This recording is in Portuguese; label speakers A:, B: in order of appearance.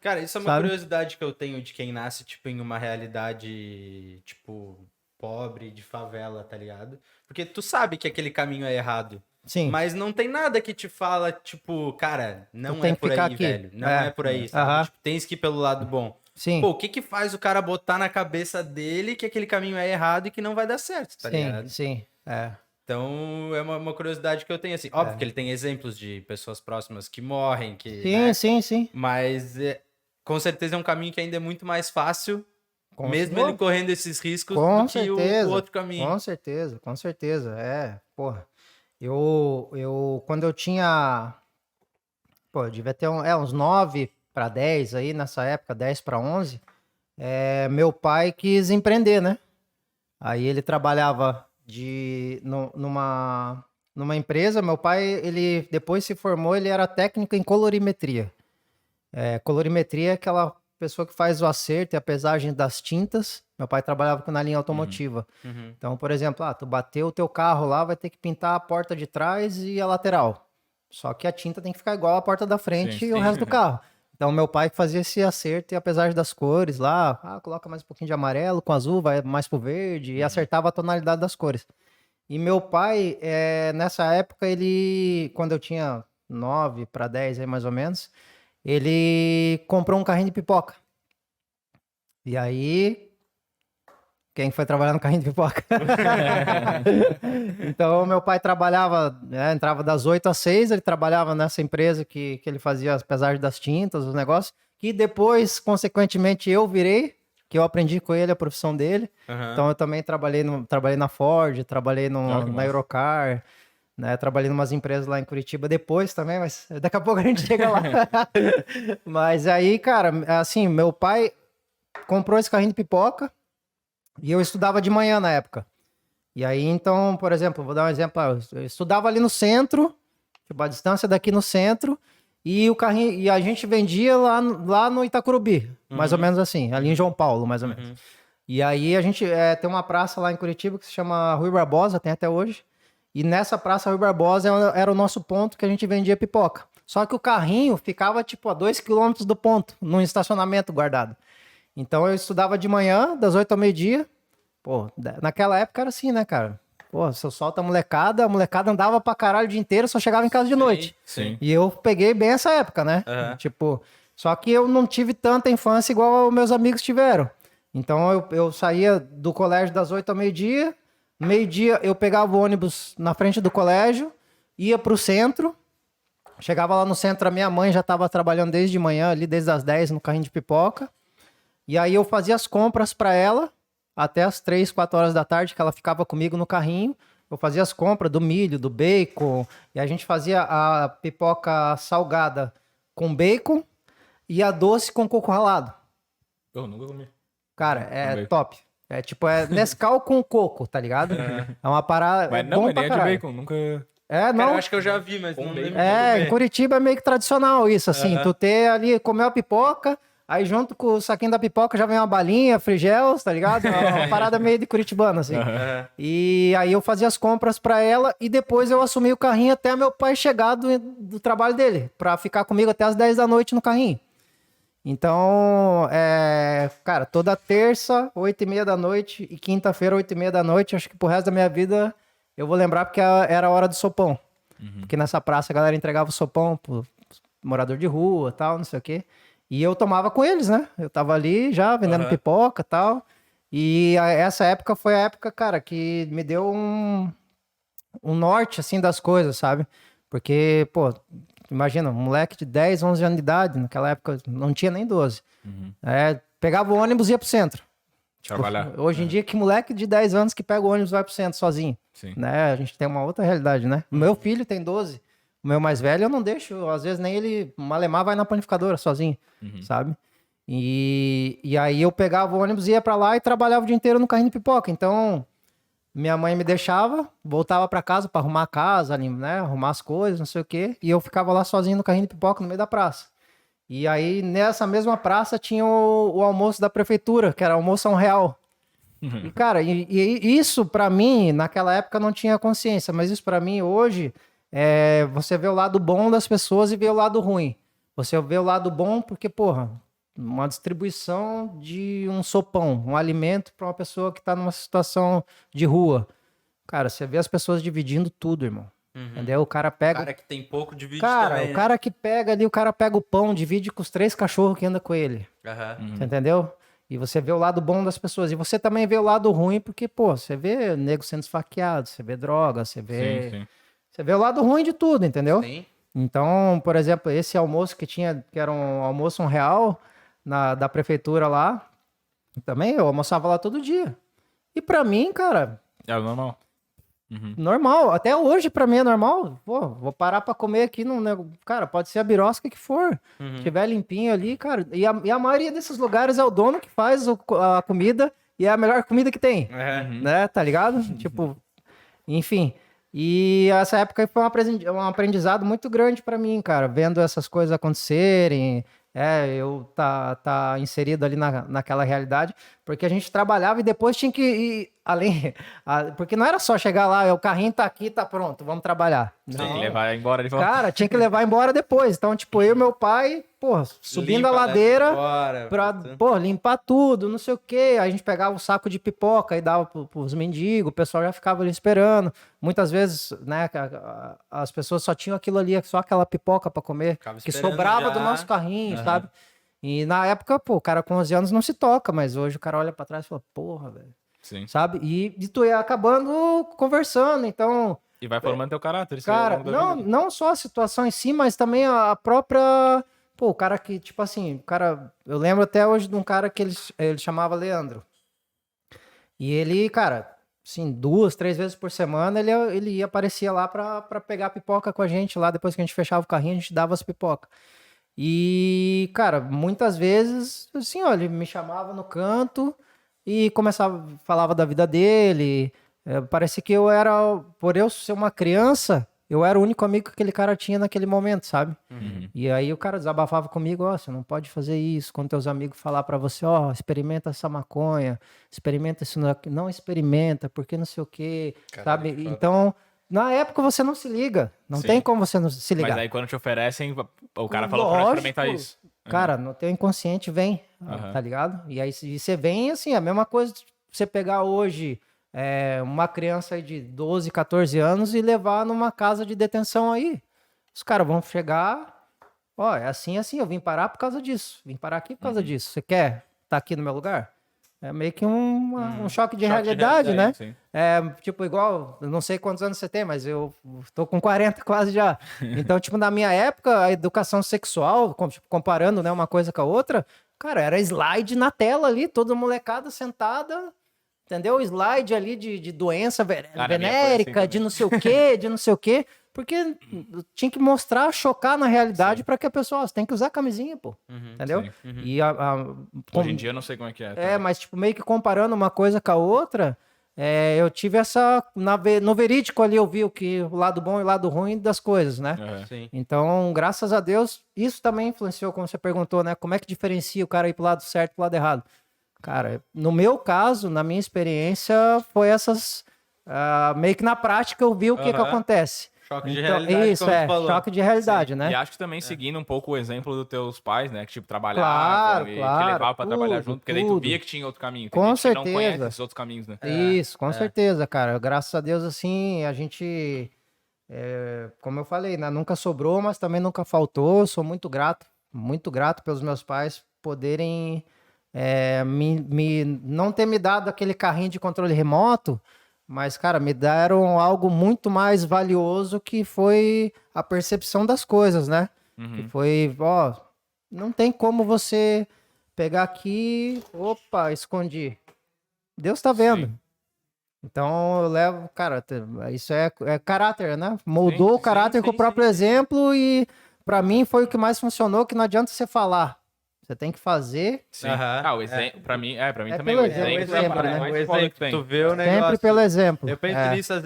A: Cara, isso é uma
B: sabe?
A: curiosidade que eu tenho de quem nasce, tipo, em uma realidade, tipo, pobre, de favela, tá ligado? Porque tu sabe que aquele caminho é errado.
B: Sim,
A: Mas não tem nada que te fala, tipo, cara,
B: tu
A: não é
B: tem que
A: por
B: ficar
A: aí,
B: aqui.
A: velho. Não é por aí, sabe?
B: Aham,
A: Tipo, tens que ir pelo lado bom.
B: sim,
A: Pô, o que que faz o cara botar na cabeça dele que aquele caminho é errado e que não vai dar certo, tá
B: sim,
A: ligado?
B: sim,
A: Então, é uma curiosidade que eu tenho, assim. Óbvio que ele tem exemplos de pessoas próximas que morrem, que,
B: sim,
A: né?
B: sim, sim,
A: Mas com certeza é um caminho que ainda é muito mais fácil,
B: com,
A: mesmo ele
B: oh,
A: correndo esses riscos, do
B: com
A: que o
B: certeza,
A: outro caminho.
B: com certeza, com certeza, porra, quando eu tinha, pô, eu devia ter uns 9 para 10 aí nessa época, 10 para 11, meu pai quis empreender, né? Aí ele trabalhava numa empresa. Meu pai, ele depois se formou, ele era técnico em colorimetria. Colorimetria é aquela pessoa que faz o acerto e a pesagem das tintas. Meu pai trabalhava na linha automotiva.
A: Uhum.
B: Então, por exemplo, tu bateu o teu carro lá, vai ter que pintar a porta de trás e a lateral. Só que a tinta tem que ficar igual a porta da frente e o resto do carro. Então, meu pai fazia esse acerto e a pesagem das cores lá, coloca mais um pouquinho de amarelo com azul, vai mais pro verde, e acertava a tonalidade das cores. E meu pai, nessa época, quando eu tinha 9 para 10 aí mais ou menos, ele comprou um carrinho de pipoca. E aí, quem foi trabalhar no carrinho de pipoca? Então, meu pai trabalhava, entrava das 8 às 6, ele trabalhava nessa empresa que ele fazia as pesagens das tintas, os negócios, que depois, consequentemente, eu virei, que eu aprendi com ele a profissão dele.
A: Uhum.
B: Então, eu também trabalhei na Ford, trabalhei na
C: massa.
B: Eurocar, né? Trabalhei em umas empresas lá em Curitiba depois também, mas daqui a pouco a gente chega lá. Mas aí, cara, assim, meu pai comprou esse carrinho de pipoca e eu estudava de manhã na época. E aí, então, por exemplo, vou dar um exemplo. Eu estudava ali no centro, tipo, a distância daqui no centro, e o carrinho, e a gente vendia lá no Itacurubi, mais ou menos assim, ali em João Paulo, mais ou menos. E aí a gente tem uma praça lá em Curitiba que se chama Rui Barbosa, tem até hoje. E nessa praça Rui Barbosa era o nosso ponto que a gente vendia pipoca. Só que o carrinho ficava tipo a 2 quilômetros do ponto, num estacionamento guardado. Então eu estudava de manhã, das 8 ao meio-dia. Pô, naquela época era assim, né, cara? Pô, se eu solto a molecada andava pra caralho o dia inteiro, só chegava em casa de noite.
C: Sim.
B: E eu peguei bem essa época, né? Tipo, só que eu não tive tanta infância igual meus amigos tiveram. Então eu saía do colégio das 8 ao meio-dia. Meio-dia eu pegava o ônibus na frente do colégio, ia pro centro. Chegava lá no centro, a minha mãe já estava trabalhando desde de manhã, ali desde as 10 no carrinho de pipoca. E aí eu fazia as compras para ela até as 3, 4 horas da tarde, que ela ficava comigo no carrinho. Eu fazia as compras do milho, do bacon, e a gente fazia a pipoca salgada com bacon e a doce com coco ralado.
C: Eu nunca comi.
B: Cara,
C: Também.
B: top. É tipo, Nescau com coco, tá ligado? É uma parada.
C: Mas não,
B: bom
C: mas
B: pra
C: nem é de
B: caralho.
C: bacon, nunca.
A: Cara,
B: Não.
A: eu acho que eu já vi, mas não lembro de
B: Em
A: comer.
B: Curitiba é meio que tradicional isso, assim. Tu ter ali, comer a pipoca, aí junto com o saquinho da pipoca já vem uma balinha, frigels, tá ligado? É uma parada meio de curitibano, assim. E aí eu fazia as compras pra ela e depois eu assumi o carrinho até meu pai chegar do trabalho dele, pra ficar comigo até as 10 da noite no carrinho. Então, cara, toda terça, 8h30 da noite e quinta-feira, 8h30 da noite, acho que pro resto da minha vida eu vou lembrar porque era a hora do sopão. Porque nessa praça a galera entregava o sopão pro morador de rua, tal, não sei o quê. E eu tomava com eles, né? Eu tava ali já vendendo pipoca, tal. E essa época foi a época, cara, que me deu um norte, assim, das coisas, sabe? Porque, pô, imagina, um moleque de 10, 11 anos de idade, naquela época não tinha nem 12. Pegava o ônibus e ia pro centro.
C: Trabalhar.
B: Hoje em dia, que moleque de 10 anos que pega o ônibus e vai pro centro sozinho.
C: Sim.
B: Né? A gente tem uma outra realidade, né? O meu filho tem 12. O meu mais velho eu não deixo, às vezes nem ele, malemar, vai na panificadora sozinho, sabe? E aí eu pegava o ônibus, ia pra lá e trabalhava o dia inteiro no carrinho de pipoca. Então, minha mãe me deixava, voltava pra casa pra arrumar a casa, né? Arrumar as coisas, não sei o quê. E eu ficava lá sozinho no carrinho de pipoca no meio da praça. E aí, nessa mesma praça, tinha o almoço da prefeitura, que era almoço a R$1. E, cara, isso pra mim, naquela época, não tinha consciência. Mas isso pra mim, hoje, você vê o lado bom das pessoas e vê o lado ruim. Você vê o lado bom porque, porra, uma distribuição de um sopão, um alimento para uma pessoa que tá numa situação de rua. Cara, você vê as pessoas dividindo tudo, irmão. Entendeu? O cara pega...
A: O cara que tem pouco divide
B: Cara,
A: também,
B: o cara que pega ali, o cara pega o pão, divide com os 3 cachorros que andam com ele. Você entendeu? E você vê o lado bom das pessoas. E você também vê o lado ruim, porque, pô, você vê nego sendo esfaqueado, você vê droga, você vê...
C: Sim.
B: Você vê o lado ruim de tudo, entendeu?
A: Sim.
B: Então, por exemplo, esse almoço que era um almoço R$1 da prefeitura lá, também eu almoçava lá todo dia. E pra mim, cara,
C: É o normal.
B: normal. Até hoje pra mim é normal. Pô, vou parar pra comer aqui cara, pode ser a birosca que for. Se tiver limpinho ali, cara. E a maioria desses lugares é o dono que faz a comida e é a melhor comida que tem. Né? Tá ligado? Tipo, enfim. E essa época aí foi um aprendizado muito grande pra mim, cara. Vendo essas coisas acontecerem. Eu tá inserido ali naquela realidade, porque a gente trabalhava e depois tinha que ir além, porque não era só chegar lá, o carrinho tá aqui, tá pronto, vamos trabalhar.
C: Tem que levar embora de volta.
B: Cara, tinha que levar embora depois. Então, tipo, eu e meu pai, pô, subindo a ladeira pra, pô, limpar tudo, não sei o quê. Aí a gente pegava o saco de pipoca e dava pros mendigos, o pessoal já ficava ali esperando. Muitas vezes, né, as pessoas só tinham aquilo ali, só aquela pipoca pra comer, que sobrava do nosso carrinho, sabe? E na época, pô, o cara com 11 anos não se toca, mas hoje o cara olha pra trás e fala, porra, velho.
C: Sim.
B: Sabe? E tu ia acabando conversando, então...
C: E vai formando teu caráter.
B: Cara, não só a situação em si, mas também a própria... Pô, o cara que, tipo assim, o cara... Eu lembro até hoje de um cara que ele chamava Leandro. E ele, cara, assim, 2, 3 vezes por semana, ele aparecia lá pra pegar pipoca com a gente lá. Depois que a gente fechava o carrinho, a gente dava as pipocas. E, cara, muitas vezes, assim, ó, ele me chamava no canto e falava da vida dele. Parece que por eu ser uma criança, eu era o único amigo que aquele cara tinha naquele momento, sabe? E aí o cara desabafava comigo, ó, você não pode fazer isso. Quando teus amigos falar pra você, ó, experimenta essa maconha, experimenta isso, não experimenta, porque não sei o quê, sabe? Então, na época você não se liga, não tem como você não se ligar.
C: Mas aí quando te oferecem, o cara falou pra experimentar isso.
B: Cara, no teu inconsciente vem, tá ligado? E aí você vem, assim, a mesma coisa você pegar hoje uma criança aí de 12, 14 anos e levar numa casa de detenção aí. Os caras vão chegar, ó, é assim, eu vim parar por causa disso, vim parar aqui por causa disso. Você quer estar aqui no meu lugar? É meio que um choque de realidade, né?
C: Sim.
B: Tipo, igual, eu não sei quantos anos você tem, mas eu tô com 40 quase já. Então, tipo, na minha época, a educação sexual, comparando, né, uma coisa com a outra, cara, era slide na tela ali, toda molecada sentada, entendeu? Slide ali de doença venérica,
C: assim
B: de não sei o quê, de não sei o quê. Porque tinha que mostrar, chocar na realidade para que a pessoa, você tem que usar camisinha, pô. Entendeu? E
C: hoje em dia eu não sei como é que é.
B: Mas tipo, meio que comparando uma coisa com a outra, eu tive no verídico ali eu vi o lado bom e o lado ruim das coisas, né?
A: Sim.
B: Então, graças a Deus, isso também influenciou, como você perguntou, né? Como é que diferencia o cara ir pro lado certo e pro lado errado? Cara, no meu caso, na minha experiência, foi essas... meio que na prática eu vi o que acontece.
A: Choque de realidade,
B: isso,
A: como tu falou.
B: choque de realidade, né?
C: E acho que também seguindo um pouco o exemplo dos teus pais, né? Que, tipo, trabalhavam
B: Claro,
C: te levavam pra trabalhar junto. Porque daí tu via que tinha outro caminho. Tem
B: Com
C: gente que não
B: certeza.
C: conhece esses outros caminhos, né?
B: Isso, com certeza, cara. Graças a Deus, assim, a gente... como eu falei, né? Nunca sobrou, mas também nunca faltou. Sou muito grato pelos meus pais poderem não ter me dado aquele carrinho de controle remoto, mas, cara, me deram algo muito mais valioso, que foi a percepção das coisas, né? Que foi, ó, não tem como você pegar aqui, opa, escondi. Deus tá vendo.
C: Sim.
B: Então eu levo, cara, isso é caráter, né? Moldou o caráter com o próprio exemplo, e pra mim foi o que mais funcionou, que não adianta você falar. Você tem que fazer.
C: Sim. O exemplo, pra mim também
B: pelo
C: o exemplo
B: exemplo, né?
C: mais
A: O
C: foda
A: exemplo,
C: que tem.
A: tu vê o negócio.
B: Sempre pelo exemplo.
A: Eu penso nisso às vezes.